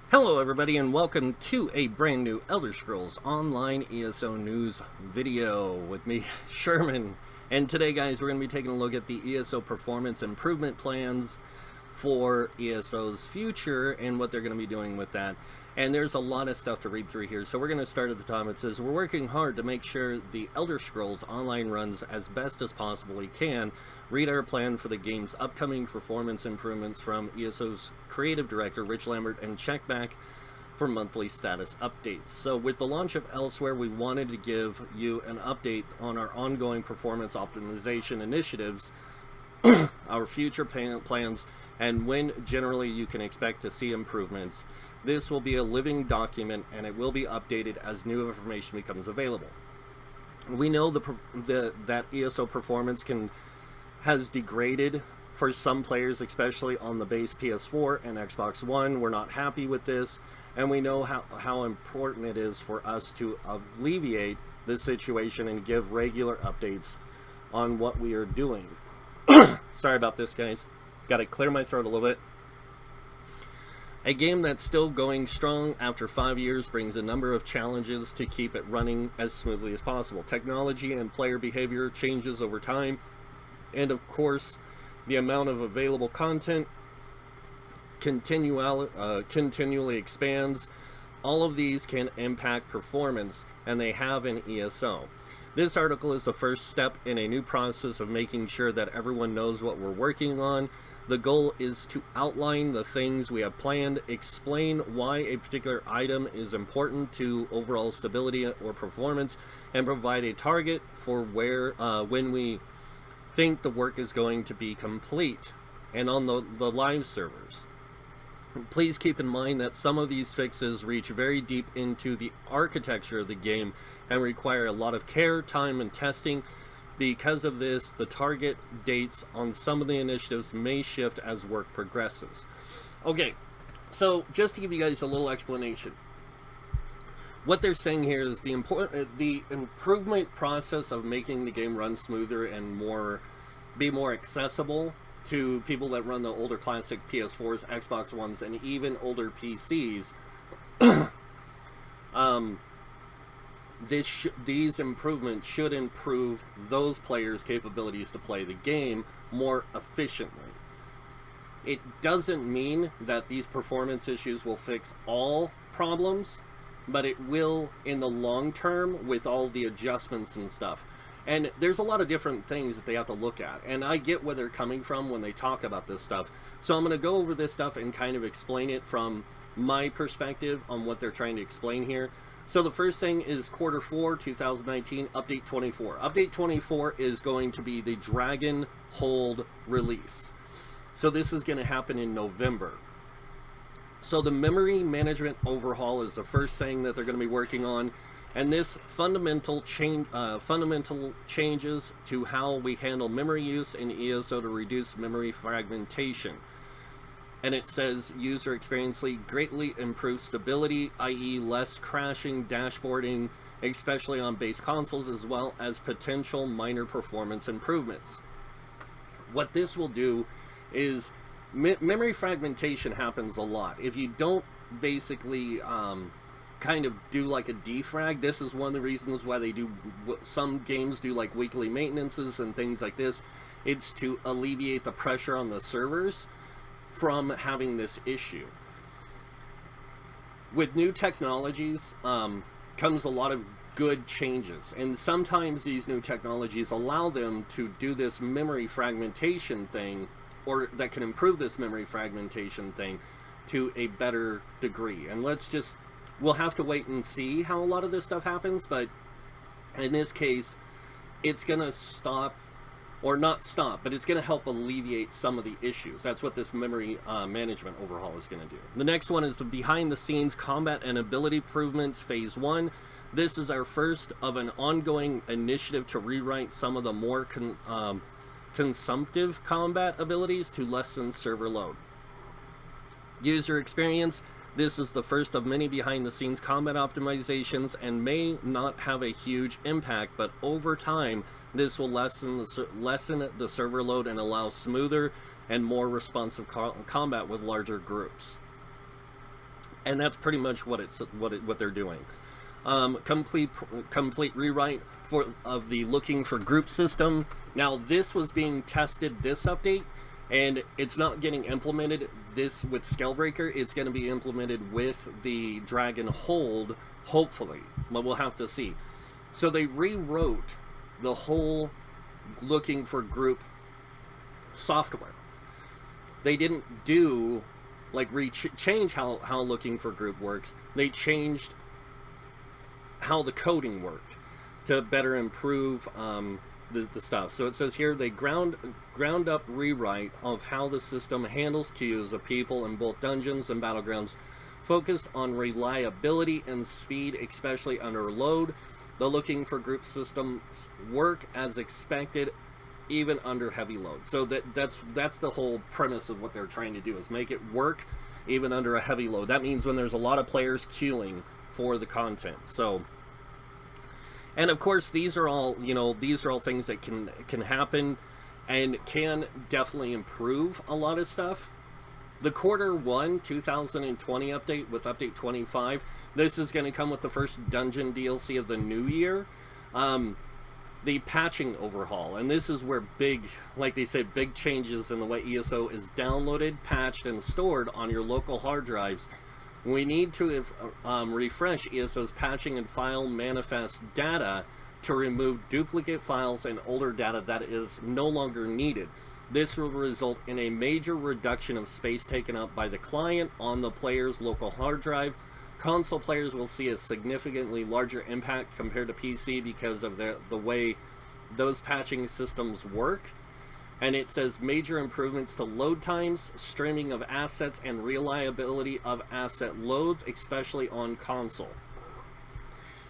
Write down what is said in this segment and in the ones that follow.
Hello everybody and welcome to a brand new Elder Scrolls Online ESO News video with me, Sherman. And today guys, we're going to be taking a look at the ESO Performance Improvement plans for ESO's future and what they're going to be doing with that. And there's a lot of stuff to read through here, so we're going to start at the top. It says, we're working hard to make sure the Elder Scrolls Online runs as best as possible we can. Read our plan for the game's upcoming performance improvements from ESO's creative director, Rich Lambert, and check back for monthly status updates. So with the launch of Elsewhere, we wanted to give you an update on our ongoing performance optimization initiatives, our future plans, and when generally you can expect to see improvements. This will be a living document and it will be updated as new information becomes available. We know that ESO performance has degraded for some players, especially on the base PS4 and Xbox One. We're not happy with this, and we know how important it is for us to alleviate this situation and give regular updates on what we are doing. Sorry about this, guys. Got to clear my throat a little bit. A game that's still going strong after 5 years brings a number of challenges to keep it running as smoothly as possible. Technology and player behavior changes over time, and of course, the amount of available content continually expands. All of these can impact performance, and they have in ESO. This article is the first step in a new process of making sure that everyone knows what we're working on. The goal is to outline the things we have planned, explain why a particular item is important to overall stability or performance, and provide a target for when we think the work is going to be complete and on the live servers. Please keep in mind that some of these fixes reach very deep into the architecture of the game and require a lot of care, time, and testing. Because of this, the target dates on some of the initiatives may shift as work progresses. Okay, so just to give you guys a little explanation, what they're saying here is the improvement process of making the game run smoother and be more accessible to people that run the older classic PS4s, Xbox Ones, and even older PCs. These improvements should improve those players' capabilities to play the game more efficiently. It doesn't mean that these performance issues will fix all problems, but it will in the long term with all the adjustments and stuff. And there's a lot of different things that they have to look at, and I get where they're coming from when they talk about this stuff. So I'm going to go over this stuff and kind of explain it from my perspective on what they're trying to explain here. So the first thing is Quarter 4, 2019, Update 24. Update 24 is going to be the Dragon Hold release. So this is going to happen in November. So the memory management overhaul is the first thing that they're going to be working on. And this fundamental changes to how we handle memory use in ESO to reduce memory fragmentation. And it says user experience greatly improves stability, i.e. less crashing, dashboarding, especially on base consoles, as well as potential minor performance improvements. What this will do is memory fragmentation happens a lot. If you don't basically kind of do like a defrag, this is one of the reasons why they do, some games do like weekly maintenances and things like this. It's to alleviate the pressure on the servers from having this issue. With new technologies comes a lot of good changes, and sometimes these new technologies allow them to do this memory fragmentation thing, or that can improve this memory fragmentation thing to a better degree. And we'll have to wait and see how a lot of this stuff happens, but in this case it's gonna stop, or not stop, but it's going to help alleviate some of the issues. That's what this memory management overhaul is going to do. The next one is the behind-the-scenes combat and ability improvements, Phase 1. This is our first of an ongoing initiative to rewrite some of the more consumptive combat abilities to lessen server load. User experience. This is the first of many behind-the-scenes combat optimizations and may not have a huge impact, but over time, this will lessen the server load and allow smoother and more responsive combat with larger groups. and that's pretty much what they're doing. Complete rewrite of the looking for group system. Now this was being tested this update, and it's not getting implemented this with Scalebreaker. It's going to be implemented with the Dragon Hold, hopefully, but we'll have to see. So they rewrote the whole looking for group software. They didn't do like change how looking for group works. They changed how the coding worked to better improve the stuff. So it says here they ground up rewrite of how the system handles queues of people in both dungeons and battlegrounds, focused on reliability and speed, especially under load. The looking for group systems work as expected, even under heavy load. So that's the whole premise of what they're trying to do, is make it work even under a heavy load. That means when there's a lot of players queuing for the content. So, and of course these are all things that can happen and can definitely improve a lot of stuff. The Q1 2020 update with update 25, this is going to come with the first dungeon DLC of the new year. The patching overhaul, and this is where big changes in the way ESO is downloaded, patched, and stored on your local hard drives. We need to refresh ESO's patching and file manifest data to remove duplicate files and older data that is no longer needed. This will result in a major reduction of space taken up by the client on the player's local hard drive. Console players will see a significantly larger impact compared to PC because of the way those patching systems work. And it says major improvements to load times, streaming of assets, and reliability of asset loads, especially on console.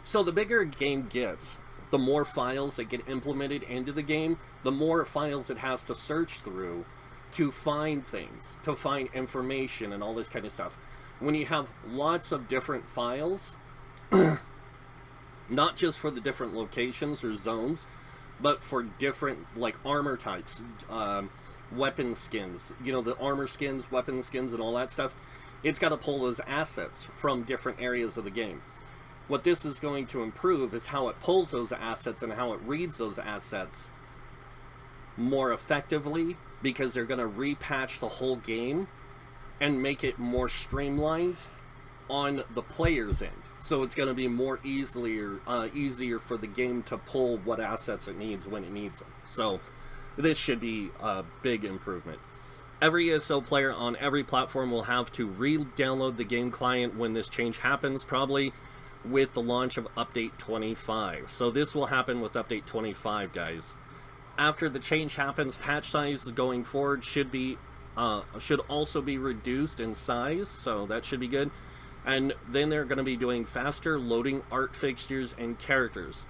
So the bigger a game gets, the more files that get implemented into the game, the more files it has to search through to find things, to find information and all this kind of stuff. When you have lots of different files, not just for the different locations or zones, but for different, like, armor types, weapon skins, the armor skins, weapon skins, and all that stuff, it's got to pull those assets from different areas of the game. What this is going to improve is how it pulls those assets and how it reads those assets more effectively, because they're going to repatch the whole game and make it more streamlined on the player's end. So it's going to be more easier for the game to pull what assets it needs when it needs them. So this should be a big improvement. Every ESO player on every platform will have to re-download the game client when this change happens, probably with the launch of Update 25. So this will happen with Update 25, guys. After the change happens, patch size going forward should also be reduced in size, so that should be good. And then they're going to be doing faster loading art fixtures and characters.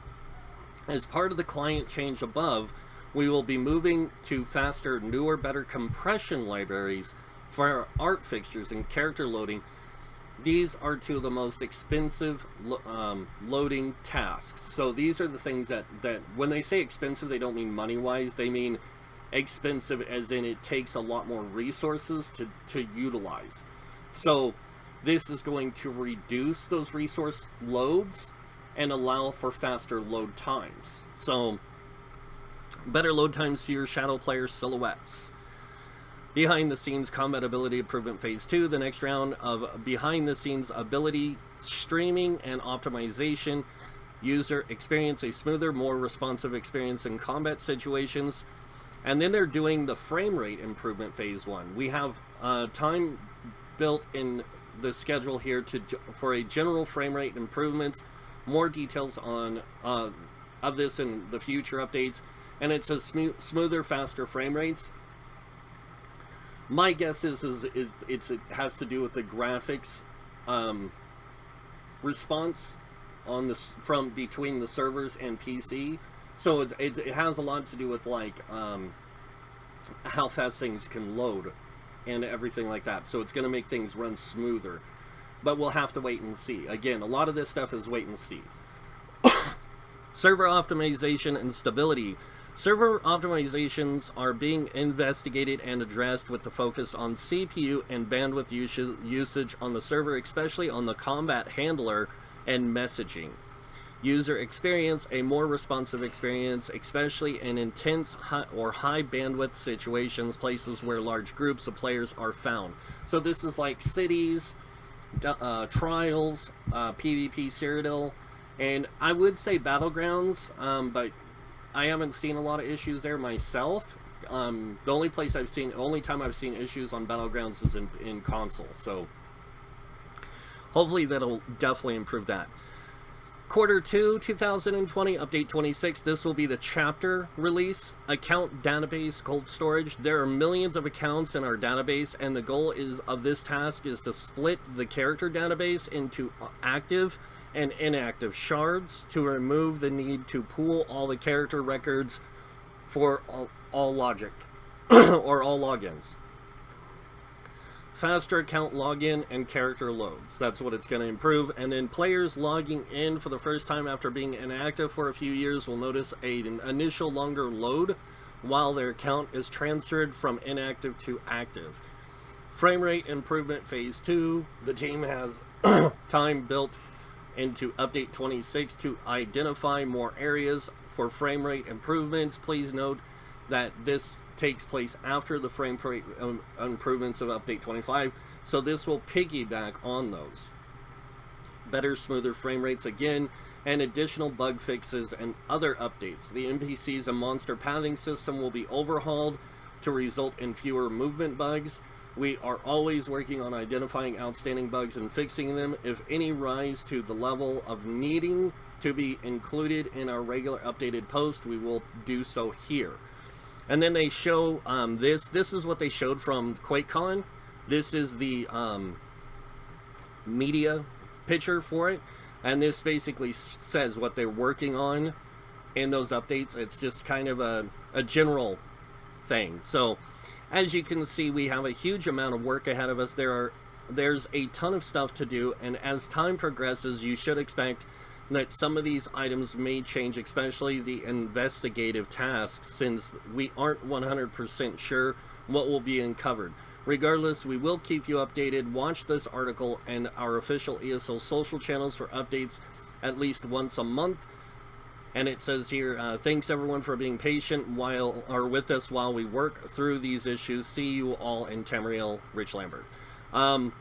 As part of the client change above, we will be moving to faster, newer, better compression libraries for our art fixtures and character loading. These are two of the most expensive loading tasks. So these are the things that when they say expensive, they don't mean money-wise. They mean expensive as in it takes a lot more resources to utilize. So this is going to reduce those resource loads and allow for faster load times. So better load times, fewer shadow player silhouettes. Behind the scenes combat ability improvement phase 2, the next round of behind the scenes ability streaming and optimization. User experience a smoother, more responsive experience in combat situations. And then they're doing the frame rate improvement phase 1. We have time built in the schedule here for a general frame rate improvements. More details on of this in the future updates. And it says smoother, faster frame rates. My guess is it has to do with the graphics response on this from between the servers and PC. So it has a lot to do with like how fast things can load and everything like that. So it's going to make things run smoother. But we'll have to wait and see. Again, a lot of this stuff is wait and see. Server optimization and stability. Server optimizations are being investigated and addressed with the focus on CPU and bandwidth usage on the server, especially on the combat handler and messaging. User experience, a more responsive experience, especially in intense or high bandwidth situations, places where large groups of players are found. So this is like cities, trials, PvP Cyrodiil, and I would say Battlegrounds, but I haven't seen a lot of issues there myself. The only time I've seen issues on Battlegrounds is in console. So hopefully that'll definitely improve that. Quarter 2, 2020, update 26. This will be the chapter release. Account database cold storage. There are millions of accounts in our database, and the goal of this task is to split the character database into active and inactive shards to remove the need to pool all the character records for all logic or all logins. Faster account login and character loads. That's what it's going to improve. And then players logging in for the first time after being inactive for a few years will notice an initial longer load while their account is transferred from inactive to active. Frame rate improvement phase 2. The team has time built into update 26 to identify more areas for frame rate improvements. Please note that this takes place after the frame rate improvements of update 25, so this will piggyback on those. Better, smoother frame rates again, and additional bug fixes and other updates. The NPCs and monster pathing system will be overhauled to result in fewer movement bugs. We are always working on identifying outstanding bugs and fixing them. If any rise to the level of needing to be included in our regular updated post, we will do so here. And then they show this is what they showed from QuakeCon. This is the media picture for it, and this basically says what they're working on in those updates. It's just kind of a general thing. So as you can see, we have a huge amount of work ahead of us. There's a ton of stuff to do, and as time progresses, you should expect that some of these items may change, especially the investigative tasks, since we aren't 100% sure what will be uncovered. Regardless, we will keep you updated. Watch this article and our official ESO social channels for updates at least once a month. And it says here, thanks everyone for being patient with us while we work through these issues. See you all in Tamriel, Rich Lambert. And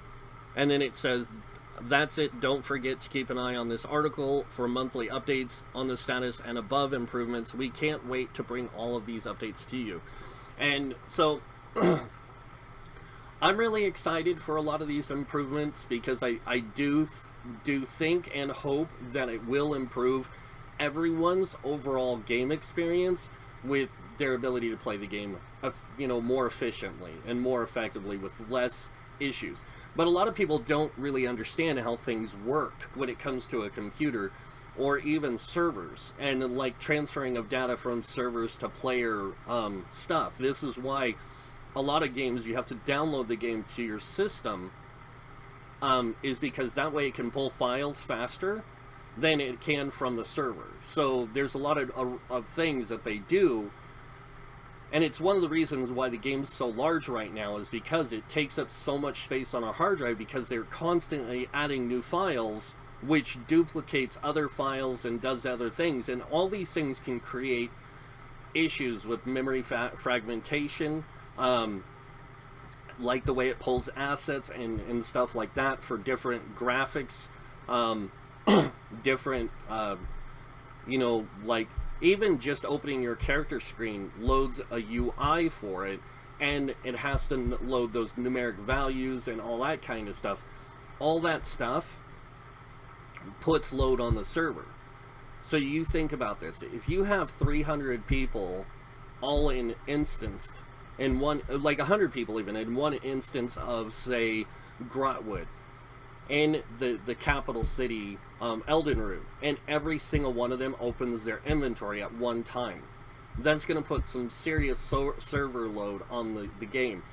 then it says, that's it. Don't forget to keep an eye on this article for monthly updates on the status and above improvements. We can't wait to bring all of these updates to you. And so I'm really excited for a lot of these improvements because I do think and hope that it will improve everyone's overall game experience with their ability to play the game, more efficiently and more effectively with less issues. But a lot of people don't really understand how things work when it comes to a computer or even servers and like transferring of data from servers to player stuff. This is why a lot of games you have to download the game to your system, is because that way it can pull files faster than it can from the server. So there's a lot of things that they do. And it's one of the reasons why the game's so large right now, is because it takes up so much space on a hard drive, because they're constantly adding new files, which duplicates other files and does other things. And all these things can create issues with memory fragmentation, like the way it pulls assets and stuff like that for different graphics, different, like even just opening your character screen loads a UI for it, and it has to load those numeric values and all that kind of stuff. All that stuff puts load on the server. So you think about this. If you have 300 people all instanced in one, like 100 people even, in one instance of, say, Grotwood, in the capital city, Eldenroot, and every single one of them opens their inventory at one time, that's going to put some serious server load on the game.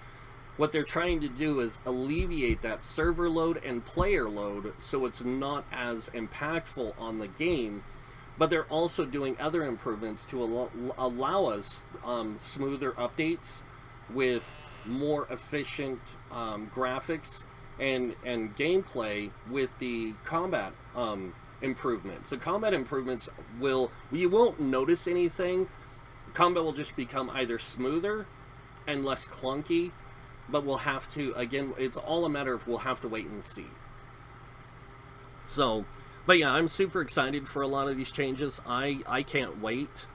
What they're trying to do is alleviate that server load and player load so it's not as impactful on the game, but they're also doing other improvements to allow us smoother updates with more efficient graphics and gameplay with the combat improvements. The combat improvements you won't notice anything. Combat will just become either smoother and less clunky, but we'll have to, again, it's all a matter of we'll have to wait and see. So, but yeah, I'm super excited for a lot of these changes. I can't wait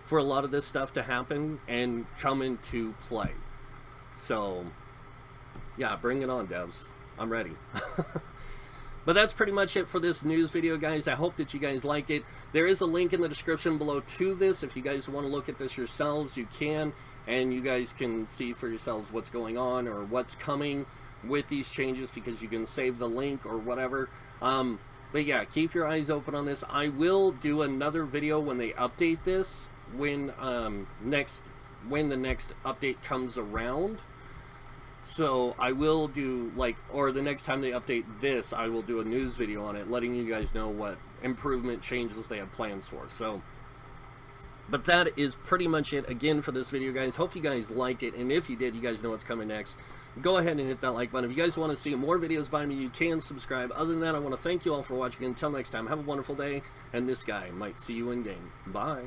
for a lot of this stuff to happen and come into play. So, yeah, bring it on, devs. I'm ready. But that's pretty much it for this news video, guys. I hope that you guys liked it. There is a link in the description below to this. If you guys want to look at this yourselves, you can. And you guys can see for yourselves what's going on or what's coming with these changes, because you can save the link or whatever. But yeah, keep your eyes open on this. I will do another video when they update this, when the next update comes around. So I will do, like, or the next time they update this, I will do a news video on it, letting you guys know what improvement changes they have plans for. So, but that is pretty much it again for this video, guys. Hope you guys liked it, and if you did, you guys know what's coming next. Go ahead and hit that like button. If you guys want to see more videos by me, you can subscribe. Other than that, I want to thank you all for watching. Until next time, have a wonderful day, and this guy might see you in game. Bye.